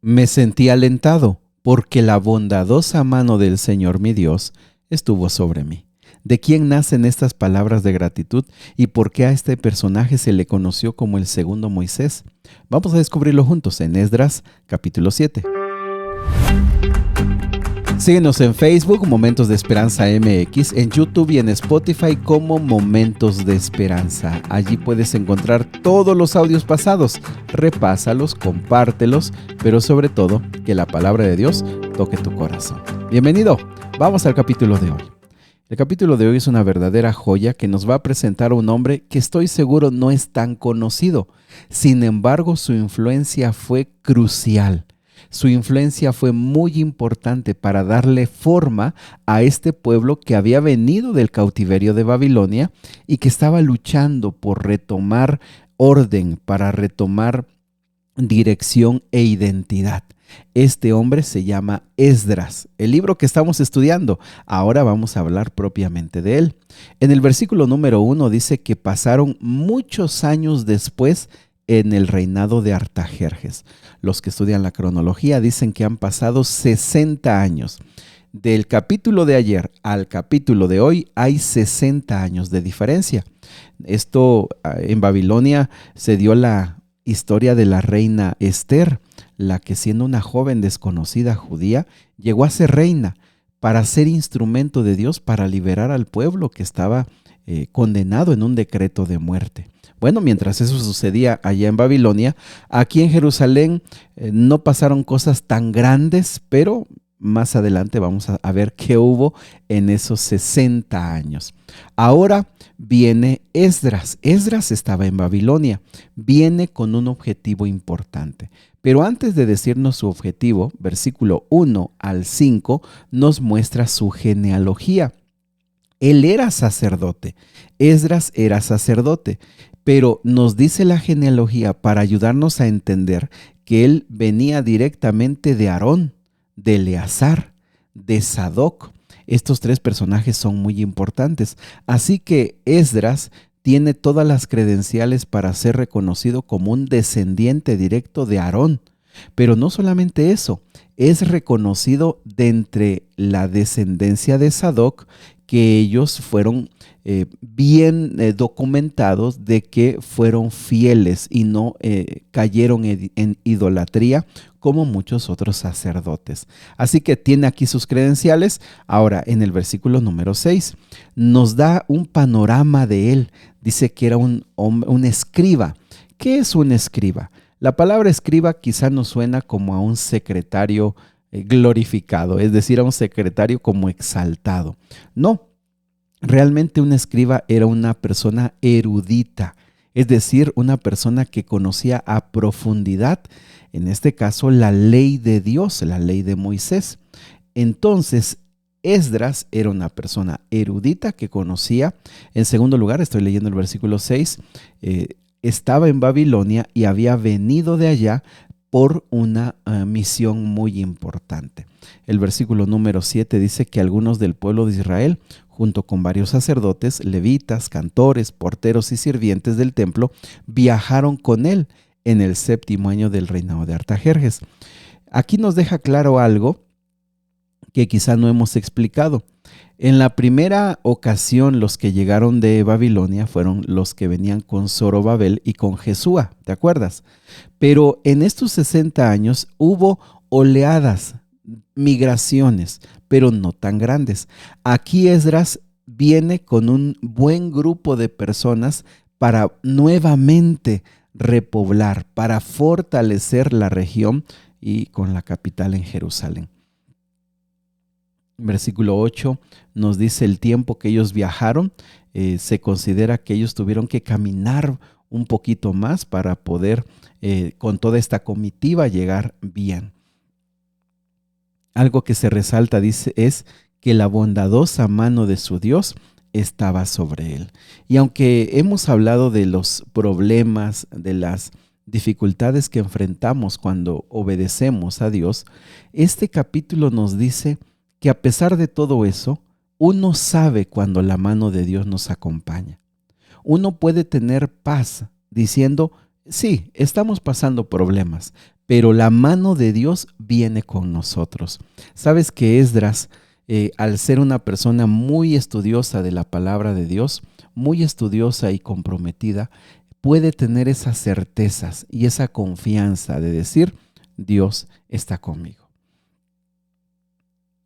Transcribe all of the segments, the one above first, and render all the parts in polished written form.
Me sentí alentado porque la bondadosa mano del Señor mi Dios estuvo sobre mí. ¿De quién nacen estas palabras de gratitud y por qué a este personaje se le conoció como el segundo Moisés? Vamos a descubrirlo juntos en Esdras capítulo 7. Síguenos en Facebook, Momentos de Esperanza MX, en YouTube y en Spotify como Momentos de Esperanza. Allí puedes encontrar todos los audios pasados. Repásalos, compártelos, pero sobre todo, que la palabra de Dios toque tu corazón. Bienvenido, vamos al capítulo de hoy. El capítulo de hoy es una verdadera joya que nos va a presentar a un hombre que estoy seguro no es tan conocido. Sin embargo, su influencia fue crucial. Su influencia fue muy importante para darle forma a este pueblo que había venido del cautiverio de Babilonia y que estaba luchando por retomar orden, para retomar dirección e identidad. Este hombre se llama Esdras, el libro que estamos estudiando. Ahora vamos a hablar propiamente de él. En el versículo número 1 dice que pasaron muchos años después en el reinado de Artajerjes. Los que estudian la cronología dicen que han pasado 60 años. Del capítulo de ayer al capítulo de hoy hay 60 años de diferencia. Esto en Babilonia se dio la historia de la reina Esther, la que siendo una joven desconocida judía, llegó a ser reina para ser instrumento de Dios para liberar al pueblo que estaba condenado en un decreto de muerte. Bueno, mientras eso sucedía allá en Babilonia, aquí en Jerusalén no pasaron cosas tan grandes, pero más adelante vamos a ver qué hubo en esos 60 años. Ahora viene Esdras. Esdras estaba en Babilonia, viene con un objetivo importante. Pero antes de decirnos su objetivo, versículo 1 al 5 nos muestra su genealogía. Él era sacerdote, Esdras era sacerdote, pero nos dice la genealogía para ayudarnos a entender que él venía directamente de Aarón, de Eleazar, de Sadoc. Estos tres personajes son muy importantes, así que Esdras tiene todas las credenciales para ser reconocido como un descendiente directo de Aarón. Pero no solamente eso, es reconocido de entre la descendencia de Sadoc que ellos fueron bien documentados de que fueron fieles y no cayeron en idolatría como muchos otros sacerdotes. Así que tiene aquí sus credenciales. Ahora, en el versículo número 6, nos da un panorama de él. Dice que era un escriba. ¿Qué es un escriba? La palabra escriba quizá nos suena como a un secretario glorificado, es decir, a un secretario como exaltado. No, realmente un escriba era una persona erudita, es decir, una persona que conocía a profundidad, en este caso, la ley de Dios, la ley de Moisés. Entonces, Esdras era una persona erudita que conocía. En segundo lugar, estoy leyendo el versículo 6, estaba en Babilonia y había venido de allá por una misión muy importante. El versículo número 7 dice que algunos del pueblo de Israel, junto con varios sacerdotes, levitas, cantores, porteros y sirvientes del templo, viajaron con él en el 7º año del reinado de Artajerjes. Aquí nos deja claro algo que quizá no hemos explicado. En la primera ocasión, los que llegaron de Babilonia fueron los que venían con Zorobabel y con Jesúa, ¿te acuerdas? Pero en estos 60 años hubo oleadas, migraciones, pero no tan grandes. Aquí Esdras viene con un buen grupo de personas para nuevamente repoblar, para fortalecer la región y con la capital en Jerusalén. Versículo 8 nos dice el tiempo que ellos viajaron. Se considera que ellos tuvieron que caminar un poquito más para poder con toda esta comitiva llegar bien. Algo que se resalta, dice, es que la bondadosa mano de su Dios estaba sobre él. Y aunque hemos hablado de los problemas, de las dificultades que enfrentamos cuando obedecemos a Dios, este capítulo nos dice que a pesar de todo eso, uno sabe cuando la mano de Dios nos acompaña. Uno puede tener paz diciendo, sí, estamos pasando problemas, pero la mano de Dios viene con nosotros. Sabes que Esdras, al ser una persona muy estudiosa de la palabra de Dios, muy estudiosa y comprometida, puede tener esas certezas y esa confianza de decir, Dios está conmigo.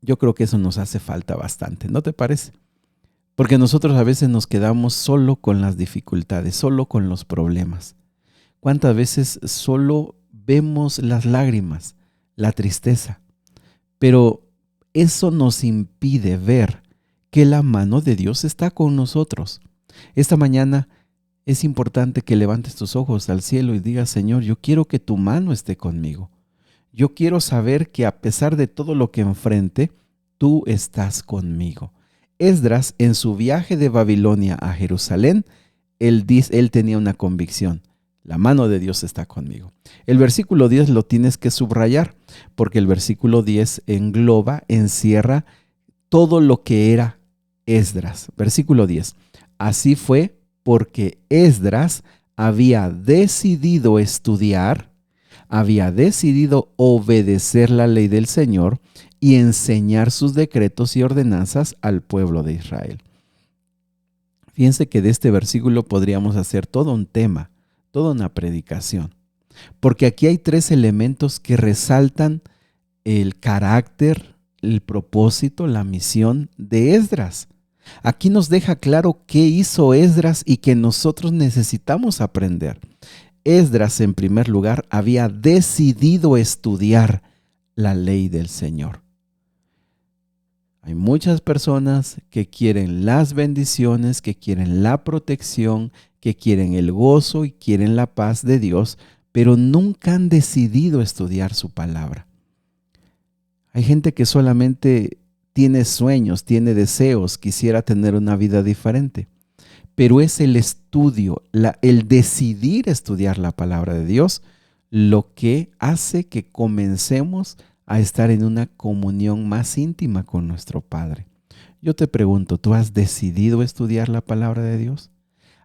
Yo creo que eso nos hace falta bastante, ¿no te parece? Porque nosotros a veces nos quedamos solo con las dificultades, solo con los problemas. ¿Cuántas veces solo vemos las lágrimas, la tristeza? Pero eso nos impide ver que la mano de Dios está con nosotros. Esta mañana es importante que levantes tus ojos al cielo y digas, Señor, yo quiero que tu mano esté conmigo. Yo quiero saber que a pesar de todo lo que enfrente, tú estás conmigo. Esdras, en su viaje de Babilonia a Jerusalén, él tenía una convicción. La mano de Dios está conmigo. El versículo 10 lo tienes que subrayar, porque el versículo 10 engloba, encierra todo lo que era Esdras. Versículo 10. Así fue porque Esdras había decidido estudiar, había decidido obedecer la ley del Señor y enseñar sus decretos y ordenanzas al pueblo de Israel. Fíjense que de este versículo podríamos hacer todo un tema, toda una predicación, porque aquí hay 3 elementos que resaltan el carácter, el propósito, la misión de Esdras. Aquí nos deja claro qué hizo Esdras y que nosotros necesitamos aprender. Esdras, en primer lugar, había decidido estudiar la ley del Señor. Hay muchas personas que quieren las bendiciones, que quieren la protección, que quieren el gozo y quieren la paz de Dios, pero nunca han decidido estudiar su palabra. Hay gente que solamente tiene sueños, tiene deseos, quisiera tener una vida diferente, pero es el estudio, el decidir estudiar la palabra de Dios lo que hace que comencemos a estar en una comunión más íntima con nuestro Padre. Yo te pregunto, ¿tú has decidido estudiar la palabra de Dios?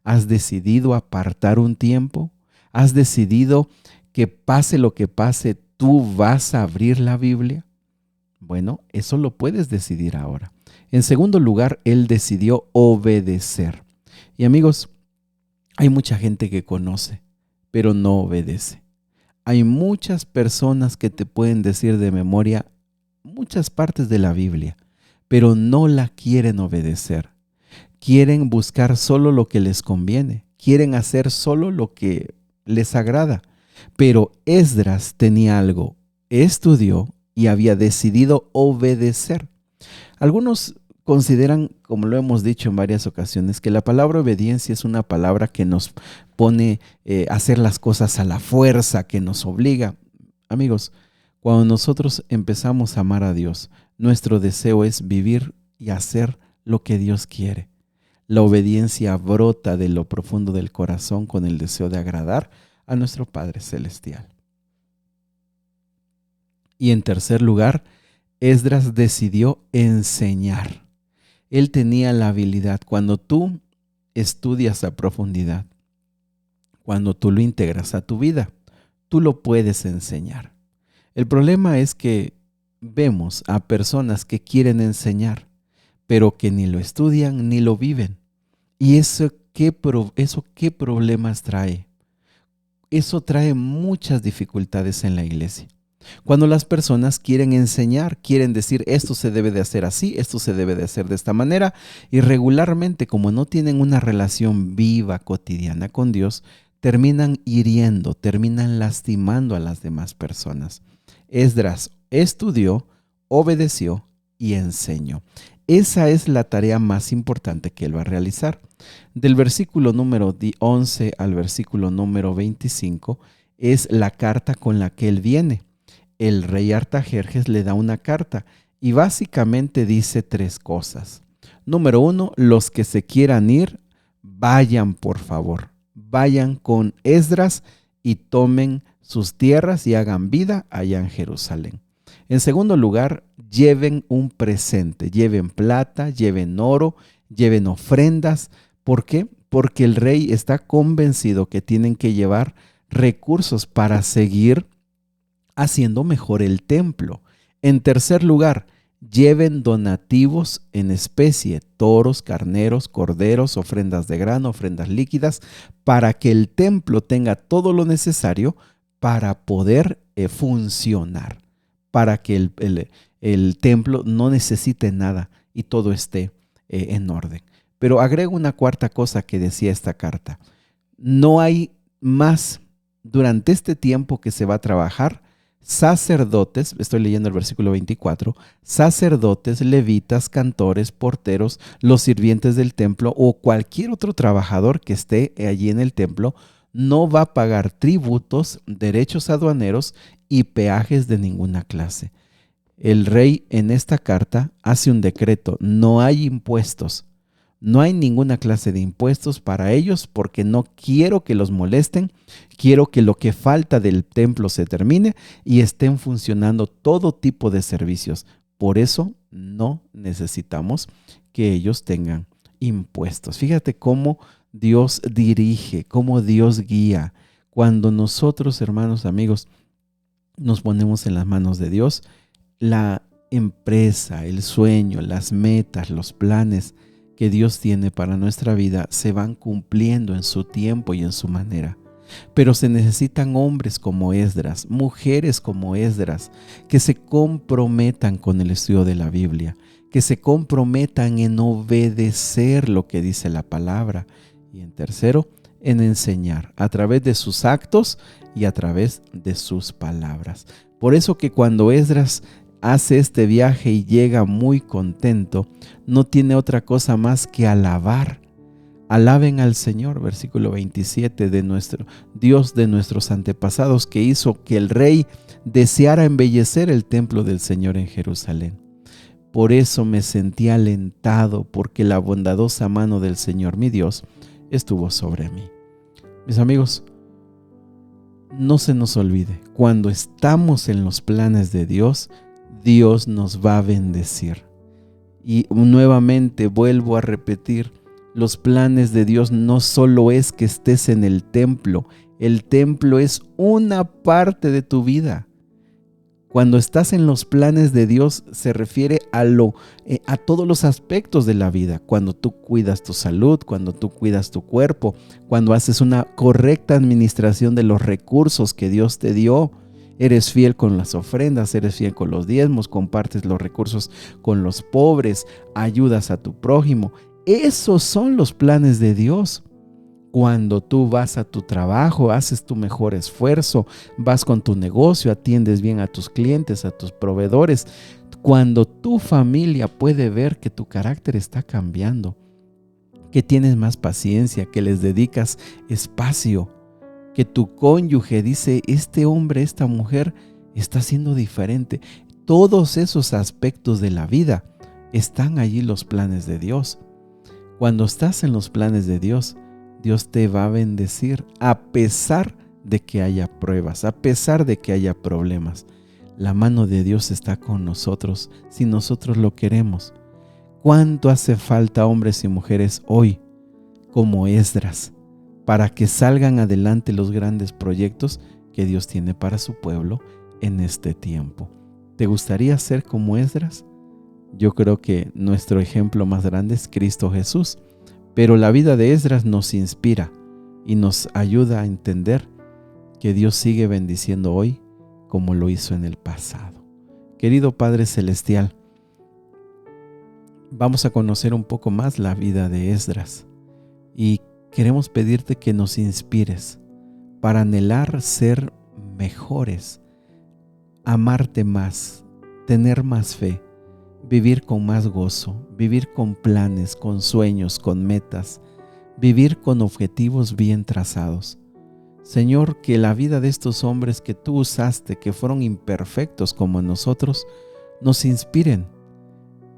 ¿Has decidido apartar un tiempo? ¿Has decidido que pase lo que pase, tú vas a abrir la Biblia? Bueno, eso lo puedes decidir ahora. En segundo lugar, él decidió obedecer. Y amigos, hay mucha gente que conoce, pero no obedece. Hay muchas personas que te pueden decir de memoria muchas partes de la Biblia, pero no la quieren obedecer. Quieren buscar solo lo que les conviene, quieren hacer solo lo que les agrada. Pero Esdras tenía algo, estudió y había decidido obedecer. Algunos consideran, como lo hemos dicho en varias ocasiones, que la palabra obediencia es una palabra que nos pone a hacer las cosas a la fuerza, que nos obliga. Amigos, cuando nosotros empezamos a amar a Dios, nuestro deseo es vivir y hacer lo que Dios quiere. La obediencia brota de lo profundo del corazón con el deseo de agradar a nuestro Padre Celestial. Y en tercer lugar, Esdras decidió enseñar. Él tenía la habilidad. Cuando tú estudias a profundidad, cuando tú lo integras a tu vida, tú lo puedes enseñar. El problema es que vemos a personas que quieren enseñar, pero que ni lo estudian ni lo viven. ¿Y eso qué problemas trae? Eso trae muchas dificultades en la iglesia. Cuando las personas quieren enseñar, quieren decir esto se debe de hacer así, esto se debe de hacer de esta manera, y regularmente, como no tienen una relación viva, cotidiana con Dios, terminan hiriendo, terminan lastimando a las demás personas. Esdras estudió, obedeció y enseñó. Esa es la tarea más importante que él va a realizar. Del versículo número 11 al versículo número 25 es la carta con la que él viene. El rey Artajerjes le da una carta y básicamente dice 3 cosas. Número 1, los que se quieran ir, vayan por favor. Vayan con Esdras y tomen sus tierras y hagan vida allá en Jerusalén. En segundo lugar, lleven un presente, lleven plata, lleven oro, lleven ofrendas. ¿Por qué? Porque el rey está convencido que tienen que llevar recursos para seguir haciendo mejor el templo. En tercer lugar, lleven donativos en especie, toros, carneros, corderos, ofrendas de grano, ofrendas líquidas, para que el templo tenga todo lo necesario para poder funcionar, para que el templo no necesite nada y todo esté en orden. Pero agrego una cuarta cosa que decía esta carta. No hay más durante este tiempo que se va a trabajar sacerdotes, estoy leyendo el versículo 24, sacerdotes, levitas, cantores, porteros, los sirvientes del templo o cualquier otro trabajador que esté allí en el templo, no va a pagar tributos, derechos aduaneros y peajes de ninguna clase. El rey en esta carta hace un decreto, no hay impuestos. No hay ninguna clase de impuestos para ellos porque no quiero que los molesten, quiero que lo que falta del templo se termine y estén funcionando todo tipo de servicios. Por eso no necesitamos que ellos tengan impuestos. Fíjate cómo Dios dirige, cómo Dios guía. Cuando nosotros, hermanos, amigos, nos ponemos en las manos de Dios, la empresa, el sueño, las metas, los planes que Dios tiene para nuestra vida se van cumpliendo en su tiempo y en su manera. Pero se necesitan hombres como Esdras, mujeres como Esdras, que se comprometan con el estudio de la Biblia, que se comprometan en obedecer lo que dice la palabra. Y en tercero, en enseñar a través de sus actos y a través de sus palabras. Por eso que cuando Esdras hace este viaje y llega muy contento, no tiene otra cosa más que alabar. Alaben al Señor, versículo 27, de nuestro Dios de nuestros antepasados, que hizo que el rey deseara embellecer el templo del Señor en Jerusalén. Por eso me sentí alentado, porque la bondadosa mano del Señor mi Dios estuvo sobre mí. Mis amigos, no se nos olvide, cuando estamos en los planes de Dios, Dios nos va a bendecir. Y nuevamente vuelvo a repetir, los planes de Dios no solo es que estés en el templo es una parte de tu vida. Cuando estás en los planes de Dios se refiere a todos los aspectos de la vida. Cuando tú cuidas tu salud, cuando tú cuidas tu cuerpo, cuando haces una correcta administración de los recursos que Dios te dio, eres fiel con las ofrendas, eres fiel con los diezmos, compartes los recursos con los pobres, ayudas a tu prójimo. Esos son los planes de Dios. Cuando tú vas a tu trabajo, haces tu mejor esfuerzo, vas con tu negocio, atiendes bien a tus clientes, a tus proveedores. Cuando tu familia puede ver que tu carácter está cambiando, que tienes más paciencia, que les dedicas espacio, que tu cónyuge dice, este hombre, esta mujer está siendo diferente. Todos esos aspectos de la vida están allí los planes de Dios. Cuando estás en los planes de Dios, Dios te va a bendecir a pesar de que haya pruebas, a pesar de que haya problemas. La mano de Dios está con nosotros si nosotros lo queremos. ¿Cuánto hace falta hombres y mujeres hoy como Esdras para que salgan adelante los grandes proyectos que Dios tiene para su pueblo en este tiempo? ¿Te gustaría ser como Esdras? Yo creo que nuestro ejemplo más grande es Cristo Jesús. Pero la vida de Esdras nos inspira y nos ayuda a entender que Dios sigue bendiciendo hoy como lo hizo en el pasado. Querido Padre Celestial, vamos a conocer un poco más la vida de Esdras y queremos pedirte que nos inspires para anhelar ser mejores, amarte más, tener más fe, vivir con más gozo, vivir con planes, con sueños, con metas, vivir con objetivos bien trazados. Señor, que la vida de estos hombres que tú usaste, que fueron imperfectos como nosotros, nos inspiren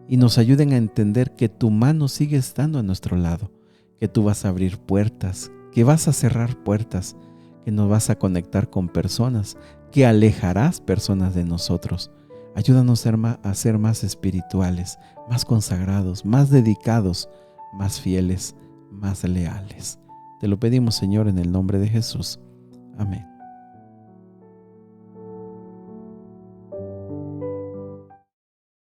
y nos ayuden a entender que tu mano sigue estando a nuestro lado, que tú vas a abrir puertas, que vas a cerrar puertas, que nos vas a conectar con personas, que alejarás personas de nosotros. Ayúdanos a ser más espirituales, más consagrados, más dedicados, más fieles, más leales. Te lo pedimos, Señor, en el nombre de Jesús. Amén.